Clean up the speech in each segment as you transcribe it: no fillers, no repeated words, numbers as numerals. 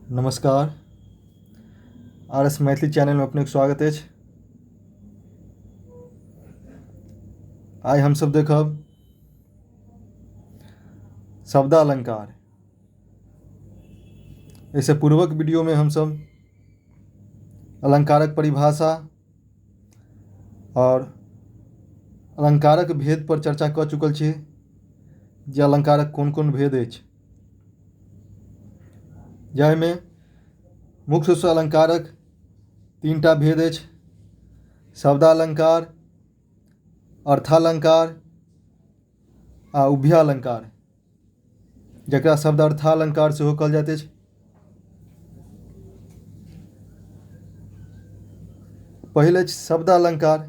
नमस्कार। R S Maithili channel में अपने स्वागत अछि। आइ हम सब देखब शब्दालंकार। इससे पूर्वक वीडियो में हम सब अलंकारक परिभाषा और अलंकारक भेद पर चर्चा कऽ चुकल छी जे अलंकारक कोन कोन भेद अछि, जाहिमे मुख्य रूप से अलंकारक तीनटा भेद अछि: शब्दालंकार, अर्थालंकार आ उभयालंकार, जकरा शब्द अर्थालंकार सेहो कहल जाइत अछि। पहिल अछि शब्दालंकार,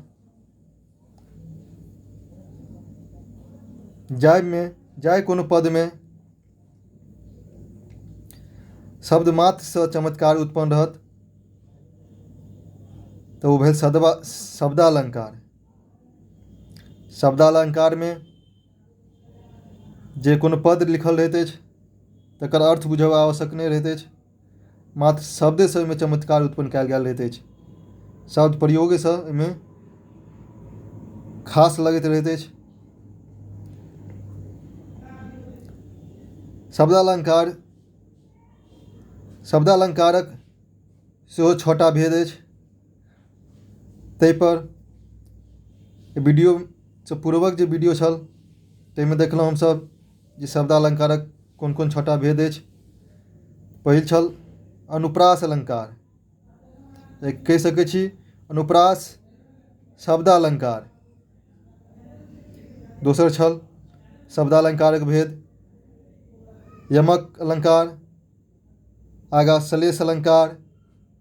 जाहि कोनो पद में शब्द मात्र से चमत्कार उत्पन्न रहत तऽ ओ भेल शब्दालंकार। शब्दालंकार में जे कोनो पद लिखल रहैत अछि तकर अर्थ बुझब आवश्यक नहि रहैत अछि, मात्र शब्दे से ओहिमे चमत्कार उत्पन्न कयल गेल रहैत अछि। शब्द प्रयोगे से ओहिमे खास लगैत रहैत अछि। शब्दालंकारक सेहो छोटा भेद अछि। ताहि पर वीडियो से पूर्वक जे वीडियो छल ताहिमे देखलहुँ हमसब जे शब्दालंकारक कोन कोन छोटा भेद अछि। पहिल छल अनुप्रास अलंकार, कहि सकैत छी अनुप्रास शब्दालंकार। दोसर छल शब्दालंकारक भेद यमक अलंकार, आगा सलेश अलंकार,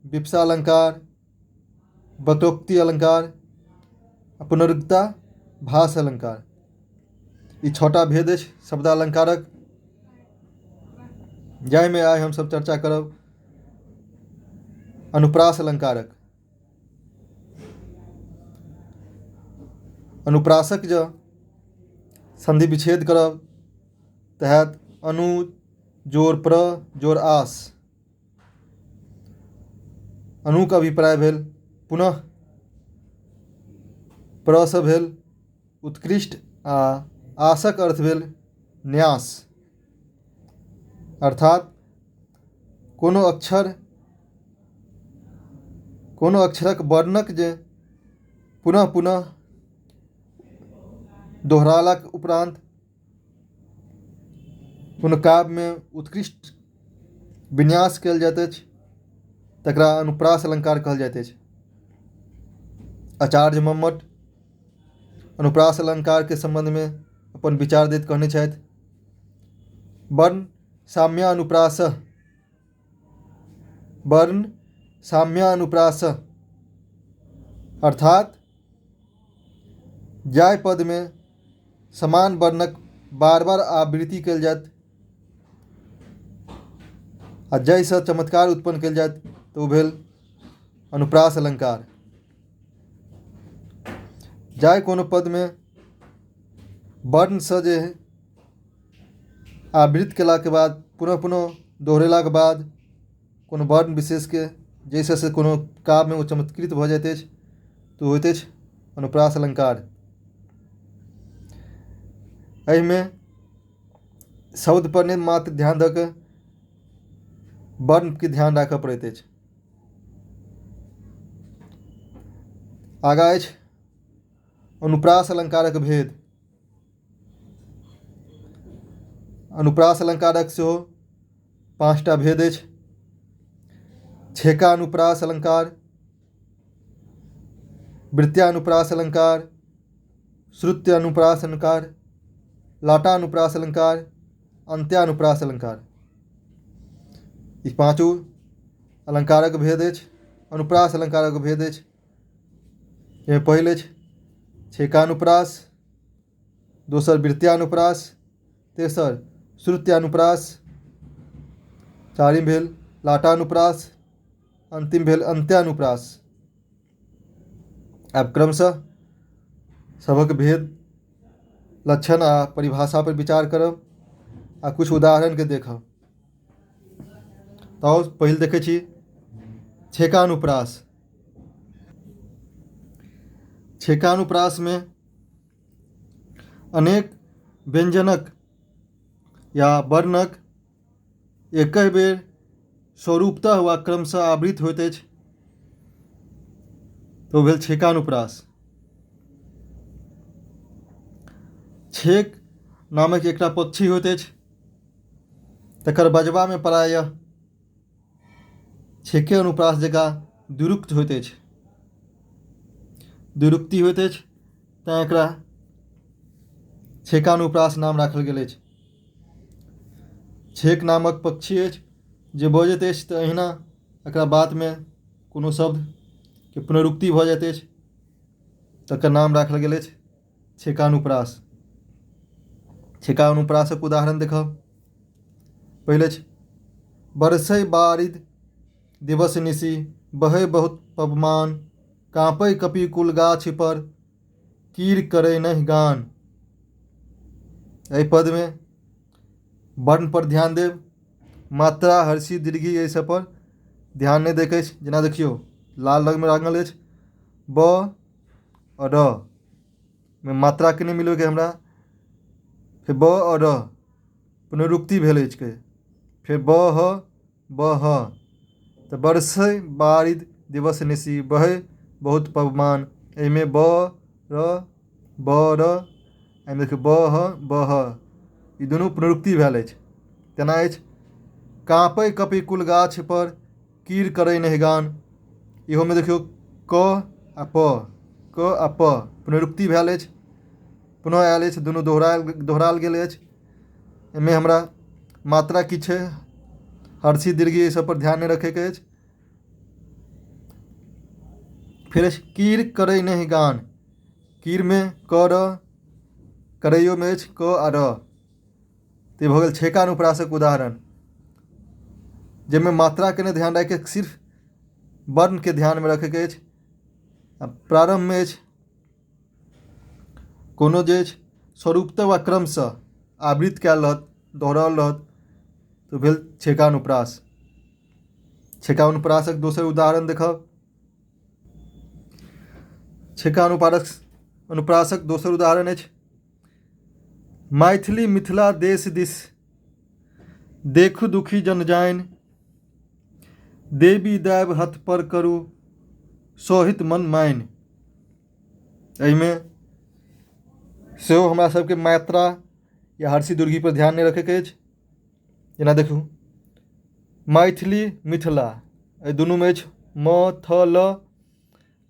विप्सा अलंकार, वक्रोक्ति अलंकार, पुनरुक्ता भास अलंकार। ई छोटा भेद अछि शब्दालंकारक, जाहिमे आइ हमसब चर्चा करब अनुप्रास अलंकारक। अनुप्रासक जँ संधि विच्छेद करब तऽ हैत अनु जोड़ प्र जोड़ आस। अनुक अभिप्राय भेल पुनः, प्र से भेल उत्कृष्ट आ आसक अर्थ भेल न्यास। अर्थात कोनो अक्षरक वर्णक जे पुनः पुनः दोहरालाक उपरांत कोनो काव्य में उत्कृष्ट विन्यास कयल जाइत अछि तकरा अनुप्रास अलंकार कहल जाइत अछि। आचार्य मम्मट अनुप्रास अलंकार के संबंध में अपन विचार दैत कहने छथि: वर्ण साम्यानुप्रास, अर्थात जाहि पद में समान वर्णक बार बार आवृत्ति कयल जायत आ जाहिसँ चमत्कार उत्पन्न कयल जायत तऽ ओ भेल अनुप्रास अलंकार। जाहि कोनो पद में वर्ण से जे आवृत्त केलाके बाद पुनः पुनः दोहरेलाके बाद कोनो वर्ण विशेष के जैसे से कोनो काव्य में ओ चमत्कृत भऽ जाइत अछि तऽ होइत अछि अनुप्रास अलंकार। एहिमे शब्द पर नहि मात्र ध्यान दऽ कऽ वर्ण के ध्यान राखऽ पड़ैत अछि। आगा अछि अनुप्रास अलंकारक भेद। अनुप्रास अलंकारक सेहो 5टा भेद अछि: छेकानुप्रास अलंकार, वृत्त्यानुप्रास अलंकार, श्रुत्यानुप्रास अलंकार, लाटानुप्रास अलंकार, अंत्यानुप्रास अलंकार। ई 5 अलंकारक भेद अछि, अनुप्रास अलंकारक भेद अछि। एहिमे पहिल अछि छेकानुप्रास, दोसर वृत्त्यानुप्रास, तेसर श्रुत्यानुप्रास, चारिम भेल लाटानुप्रास, अंतिम भेल अंत्यानुप्रास। आब क्रमशः सभक भेद, लक्षण आ परिभाषा पर विचार करब आ कुछ उदाहरण के देखब। तऽ पहिल देखै छी छेकानुप्रास। छेकानुप्रास में अनेक व्यंजनक या वर्णक एक बेर स्वरूपतः वा क्रमशः आवृत होइत अछि, तो भेल छेकानुप्रास। छेक नामक एकटा पक्षी होइत अछि, तकर बजबा में प्रायः छेके अनुप्रास जकाँ द्विरुक्त होइत अछि, द्विरुक्ति होइत अछि, तैँ एकरा छेकानुप्रास नाम राखल गेल अछि। छेक नामक पक्षी अछि जे बजैत अछि तऽ अहिना एकरा बात में कोनो शब्द के पुनरुक्ति भऽ जाइत अछि, तकर नाम राखल गेल अछि छेकानुप्रास। छेकानुप्रासक उदाहरण देखब। पहिले अछि बरसै बारिद दिवस निशि, बहै बहुत पवमान, काँपै कपि कुल गाछ पर, कीर करै नहि गान। एहि पद में वर्ण पर ध्यान देब, मात्रा, हर्षी, दीर्घी एहि सब पर ध्यान नहि दैके अछि। जेना देखियौ लाल रंग में रांगल अछि, ब और र में मात्रा के नहीं मिलबे के हमरा, फिर ब और र पुनरुक्ति भेल अछि के, फिर ब ह, तो बरसै बारिद दिवस निशि, बहै बहुत पवमान, एहिमे ब र, एहिमे देखियौ ब ह, ई दुनू पुनरुक्ति भेल अछि। तेना अछि काँपै कपि कुल गाछ पर, कीर करै नहि गान। इहो में देखियौ क आ प पुनरुक्ति भेल अछि, पुनः आयल अछि, दुनू दोहरायल गेल अछि। एहिमे हमरा मात्रा की छै, हर्षी दीर्घी एहि सब पर ध्यान नहीं रखे के अछि। फिर कीर करै नहीं गान, कीर में क र, करैयो में अछि क आ र। तो भऽ गेल छेकानुप्रासक उदाहरण, जिसमें मात्रा के नहीं ध्यान रखे, सिर्फ वर्ण के ध्यान में रखे के अछि। प्रारंभ में अछि कोनो जे अछि स्वरूपतः वा क्रमशः आवृत कयल रहत, दोहराओल रहत, तो भेल छेकानुप्रास। छेकानुप्रासक दोसर उदाहरण देखब। छेकानुप्रासक दोसर उदाहरण अछि मैथिली मिथिला देश दिस, देखु दुखी जन जानि, देवी दैव हथ पर करू, सोहित मन मानि। एहिमे सेहो हमरा सबके मात्रा या हर्षी दीर्घी पर ध्यान नहीं रखे के अछि। जेना देखू मैथिली मिथिला, एहि दुनू में अछि म थ ल,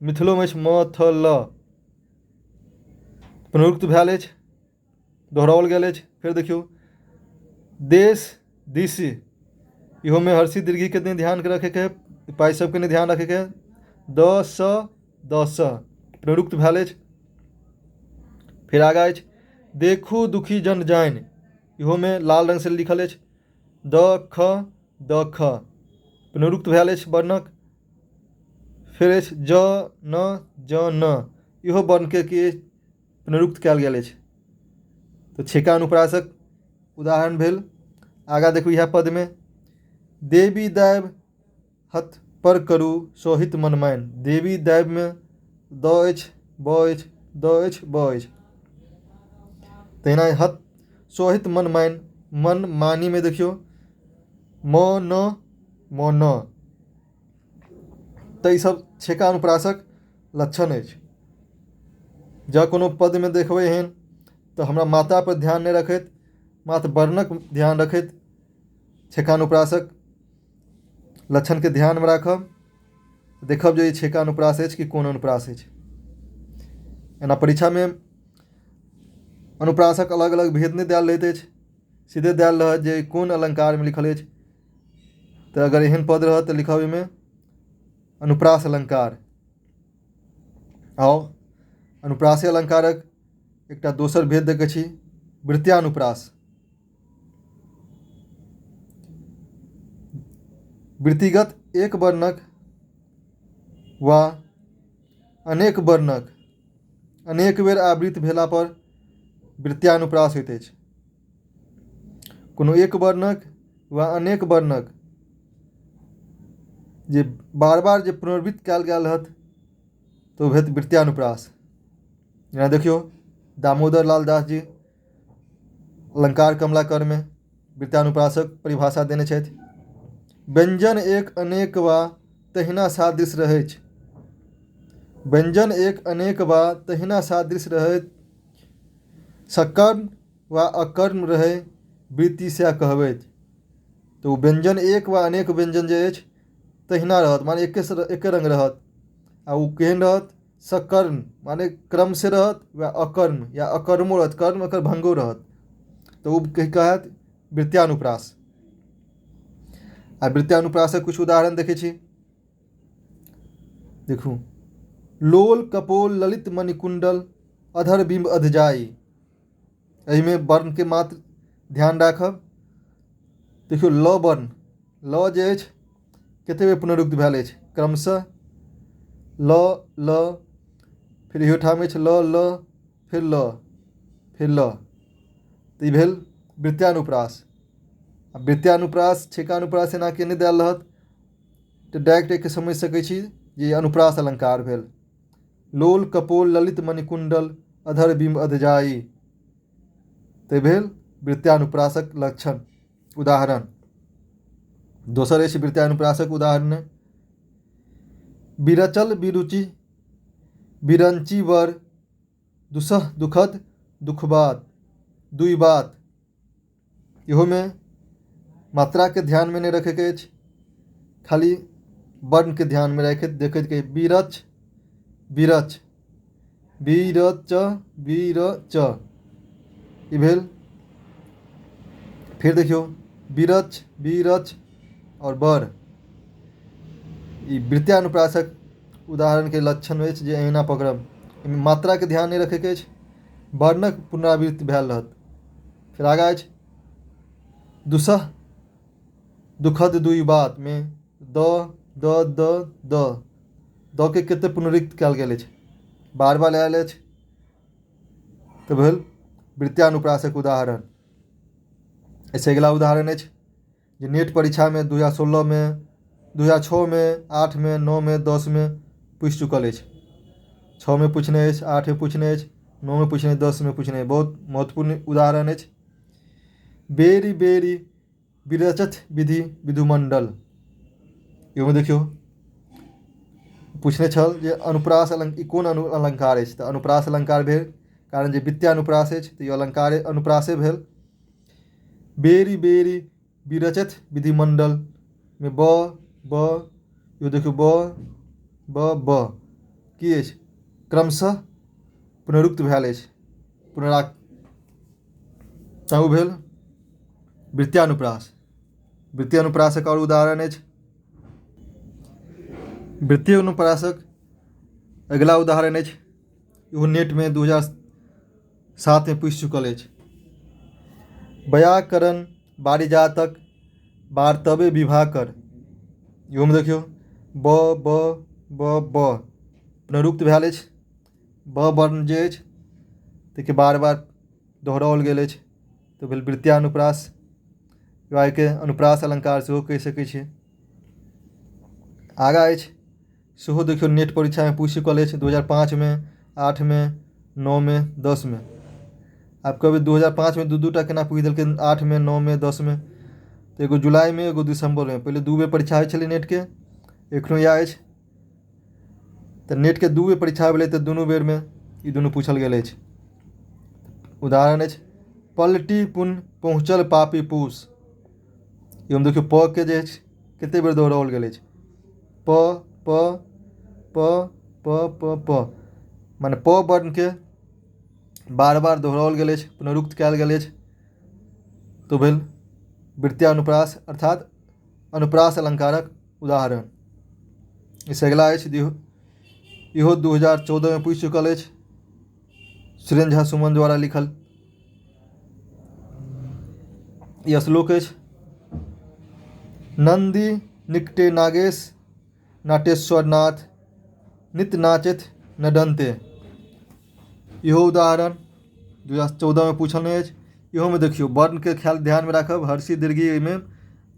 मिथिलो में अछि म थ ल, पुनरुक्त भेल अछि, दोहराओल गेल अछि। फिर देखियौ देश दिस, इहो में हर्षी दीर्घी के नहीं ध्यान रखे के, पाई सबके नहीं ध्यान रखे के, द स पुनरुक्त भेल अछि। फिर आगा अछि देखू दुखी जन जानि, इहो में लाल रंग से लिखल अछि द ख पुनरुक्त भेल अछि वर्णक। फिर अछि ज न, इहो वर्ण के पुनरुक्त कयल गेल अछि। तो छेकानुप्रासक उदाहरण भेल। आगा देखू यह पद में देवी दैव हथ पर करू, सोहित मन मानि। देवी दैव में द अछि, ब अछि, द अछि, ब अछि। तहिना हथ सोहित मन मानि, मन मानी में देखियौ म न, तो ई सब छेकानुप्रासक लक्षण अछि। जँ कोनो पद में देखबै एहन तो हमरा मात्रा पर ध्यान नहीं रखैत, मात्र वर्णक ध्यान रखैत छेकानुप्रासक लक्षण के ध्यान में राखब, देखब जे ई छेकानुप्रास अछि कि कोन अनुप्रास अछि। एना परीक्षा में अनुप्रासक अलग अलग भेद नहीं देल रहैत अछि, सीधे देल रहत जे कोन अलंकार में लिखल अछि। तो अगर एहन पद रहत तो लिखब में अनुप्रास अलंकार। आओ अनुप्रासी अलंकारक एकटा दोसर भेद देखै छी वृत्त्यानुप्रास। वृत्तिगत एक वर्णक वा अनेक वर्णक अनेक बेर आवृत भेला पर वृत्त्यानुप्रास होइत अछि। कोनो एक वर्णक वा अनेक वर्णक जे बार बार जे पुनर्वृत्त कयल गेल रहत तऽ ओ भेल वृत्त्यानुप्रास। जेना देखियौ दामोदर लाल दास जी अलंकार कमलाकर में वृत्त्यानुप्रासक परिभाषा देने छथि। व्यंजन एक अनेक वा तहिना सादृश रहैछ। व्यंजन एक अनेक वा तहिना सादृश रहैत, सकर्म वा अकर्म रहै वृत्ति सएह कहबैत। तो व्यंजन एक वा अनेक व्यंजन जे अछि तहिना रहत माने एके रंग रहत। आ ओ केहन रहत? सकर्म माने क्रम से रहत वा अकर्म या अकर्मो रहत, कर्म एकर भंगो रहत। तो ओ कहत वृत्त्यानुप्रास। आ वृत्त्यानुप्रासक कुछ उदाहरण देखै छी। देखू, लोल कपोल ललित मणिकुंडल अधर बिंब अधजाई। एहिमे वर्ण के मात्र ध्यान राखब। देखियौ ल वर्ण, ल जे अछि कते बेर पुनरुक्त भेल अछि? क्रमशः ल ल, फिर इहो ठाम अछि ल ल, फिर ल, फिर ल। तऽ ई भेल वृत्त्यानुप्रास। आ वृत्त्यानुप्रास छेकानुप्रास एना के नहि देल रहत तऽ डायरेक्ट एके समझि सकै छी जे अनुप्रास अलंकार भेल। लोल कपोल ललित मणिकुंडल अधर बिंब अधजाई, तऽ भेल वृत्त्यानुप्रासक लक्षण उदाहरण। दोसर अछि वृत्त्यानुप्रासक उदाहरण। विरचल विरुचि विरंची वर दुसह दुखद दुखबात दुई बात। इहो में मात्रा के ध्यान में नहीं रखे के अछि, खाली वर्ण के ध्यान में रखैत देखैत के विरच विरच, विरच विरच, ई भेल। फिर देखियो विरच विरच और बर, ई वृत्त्यानुप्रासक उदाहरण के लक्षण अछि जे अहिना पकड़ब। एहिमे मात्रा के ध्यान नहीं रखे के अछि, वर्णक पुनरावृत्ति भेल रहत। फिर आगा अछि दुसह दुखद दुई बात में the the the the, the के कते पुनरुक्त कयल गेल अछि, बार बार आयल अछि, तऽ भेल वृत्त्यानुप्रासक उदाहरण। ऐसे अगला उदाहरण अछि जे नेट परीक्षा में 2016 में, 2006 में, 8 में, 9 में, 10 में पूछ चुकल अछि। 6 में पूछने अछि, 8 में पूछने अछि, 9 में पूछने, 10 में पूछने। बहुत महत्वपूर्ण उदाहरण अछि। बेरी बेरी विरचत विधि विधुमंडल, इहो देखियो पूछने छल जे अनुप्रास ई कोन अलंकार अछि, तऽ अनुप्रास अलंकार भेल, कारण जे वृत्त्यानुप्रास अछि तऽ ई अलंकार अनुप्रासे भेल। बेरी बेरी विरचत विधिमंडल में ब ब, इहो देखियो ब ब ब की अछि? क्रमशः पुनरुक्त भेल अछि, ताहू भेल वृत्त्यानुप्रास। वृत्त्यानुप्रासक और उदाहरण अछि। वृत्त्यानुप्रासक अगला उदाहरण अछि, इहो नेट में 2007 में पूछ चुकल अछि। व्याकरण बारिजातक वार्तवे विभाकर, इहो में देखियो ब ब ब ब पुनरुक्त भेल अछि। ब वर्ण जे अछि ताके बार बार दोहराओल गेल अछि, तऽ भेल वृत्त्यानुप्रास। वा एके अनुप्रास अलंकार सेहो कहि सकै छियै। आगा अछि, सेहो देखियौ नेट परीक्षा में पूछ चुकल अछि 2005 में, 8 में, 9 में, 10 में। आब कहबै 2005 में दू टा केना पूछ देलकै, 8 में, 9 में, 10 में? तो एगो जुलाई में, एगो दिसंबर में। पहले 2 बेर परीक्षा होइ छलै नेट के, एखनो इएह अछि। तऽ नेट के 2 बेर परीक्षा भेलै तऽ दुनू बेर में ई दुनू पूछल गेल अछि। उदाहरण अछि पलटी पुन पहुँचल पापी पूस, इहो में देखियो प के जे अछि कते बेर दोहराओल गेल अछि। प प प प प प, माने प वर्ण के बार बार दोहराओल गेल अछि, पुनरुक्त कयल गेल अछि, तो भेल वृत्त्यानुप्रास अर्थात अनुप्रास अलंकारक उदाहरण। इससे अगला अछि, इहो 2014 में पूछ चुकल अछि, सुरेंद्र झा सुमन द्वारा लिखल। यह श्लोक अछि नंदी निकटे नागेश नाटेश्वर नाथ नित नाचेत नडंते, इहो उदाहरण 2014 में पूछल अछि। इहो में देखियो वर्ण के ख्याल ध्यान में राखब, हर्षी दीर्घी में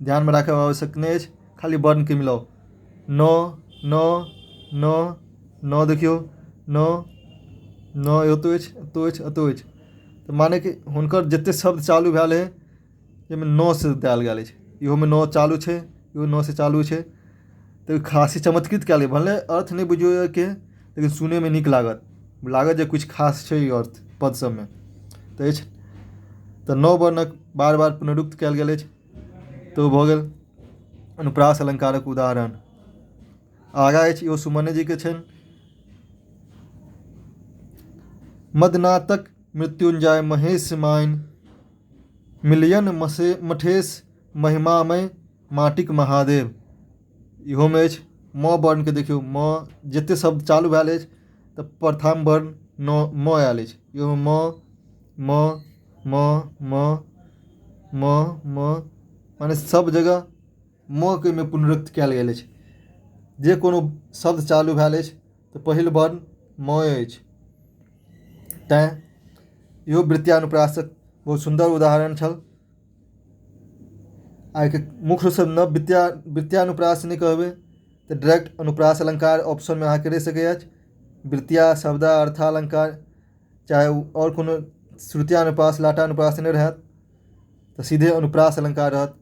ध्यान में राखब आवश्यक नहीं अछि, खाली वर्ण के मिलाओ। नौ नौ नौ नौ देखियौ नौ नौ एतो अछि तऽ माने कि हुनकर जतेक शब्द चालू भेल है जाहिमे नौ से देल गेल अछि, इहोमे नौ चालू छै, इहो नौ से चालू छै। तऽ खासी चमत्कृत कयल गेल, भले अर्थ नहि बुझियौ के लेकिन सुनैमे नीक लागत जे किछु खास छै ई अर्थ पद सबमे तऽ अछि। तऽ नौ वर्णक बार बार पुनरुक्त कयल गेल अछि तऽ ओ भऽ गेल अनुप्रास अलंकारक उदाहरण। आगाँ अछि इहो सुमने जी के छनि। मदनातक मृत्युंजय महेश माइन मिलियन मठेश महिमामय माटिक महादेव, इहोमे अछि म वर्णके देखियौ म जतेक शब्द चालू भेल अछि तऽ प्रथम वर्ण म आयल अछि, इहोमे म म म म म माने सब जगह म के ओहिमे पुनरुक्त कयल गेल अछि। जे कोनो शब्द चालू भेल अछि तऽ पहिल वर्ण म अछि। तैँ इहो वृत्त्यानुप्रासक बहुत सुन्दर उदाहरण छल। आइके मुख्य रूपसँ न वृत्त्यानुप्रास नहि कहबै तऽ डायरेक्ट अनुप्रास अलंकार ऑप्शनमे अहाँके रहि सकैए अछि। वृत्तिया शब्दा अर्थालंकार चाहे आओर कोनो श्रुत्यानुप्रास लाटानुप्रास नहि रहत तऽ सीधे अनुप्रास अलंकार रहत।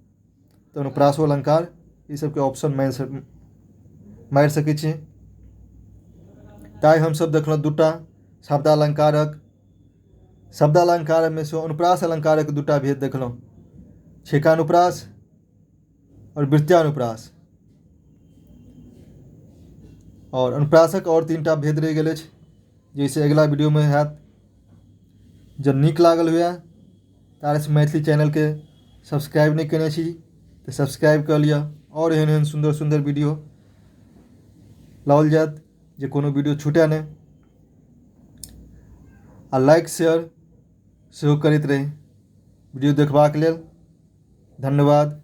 तऽ अनुप्रासो अलंकार ई सबके ऑप्शन मारि सकै छी। ताइ हमसब देखलहुँ दूटा शब्दालंकारमे सेहो अनुप्रास अलंकारक दूटा भेद देखलहुँ, छेकानुप्रास और वृत्त्यानुप्रास। और अनुप्रासक और 3टा भेद रहि गेल अछि जैसे अगिला वीडियोमे हैत। जब नीक लागल हुए तारस मैथिली चैनलके सब्सक्राइब नहि केने छी तऽ सब्सक्राइब कऽ लिअ और एहन एहन सुन्दर सुन्दर वीडियो लाओल जायत जे कोनो वीडियो छूटै नहि। आ लाइक शेयर सेहो करैत रही। वीडियो देखबाक लेल धन्यवाद।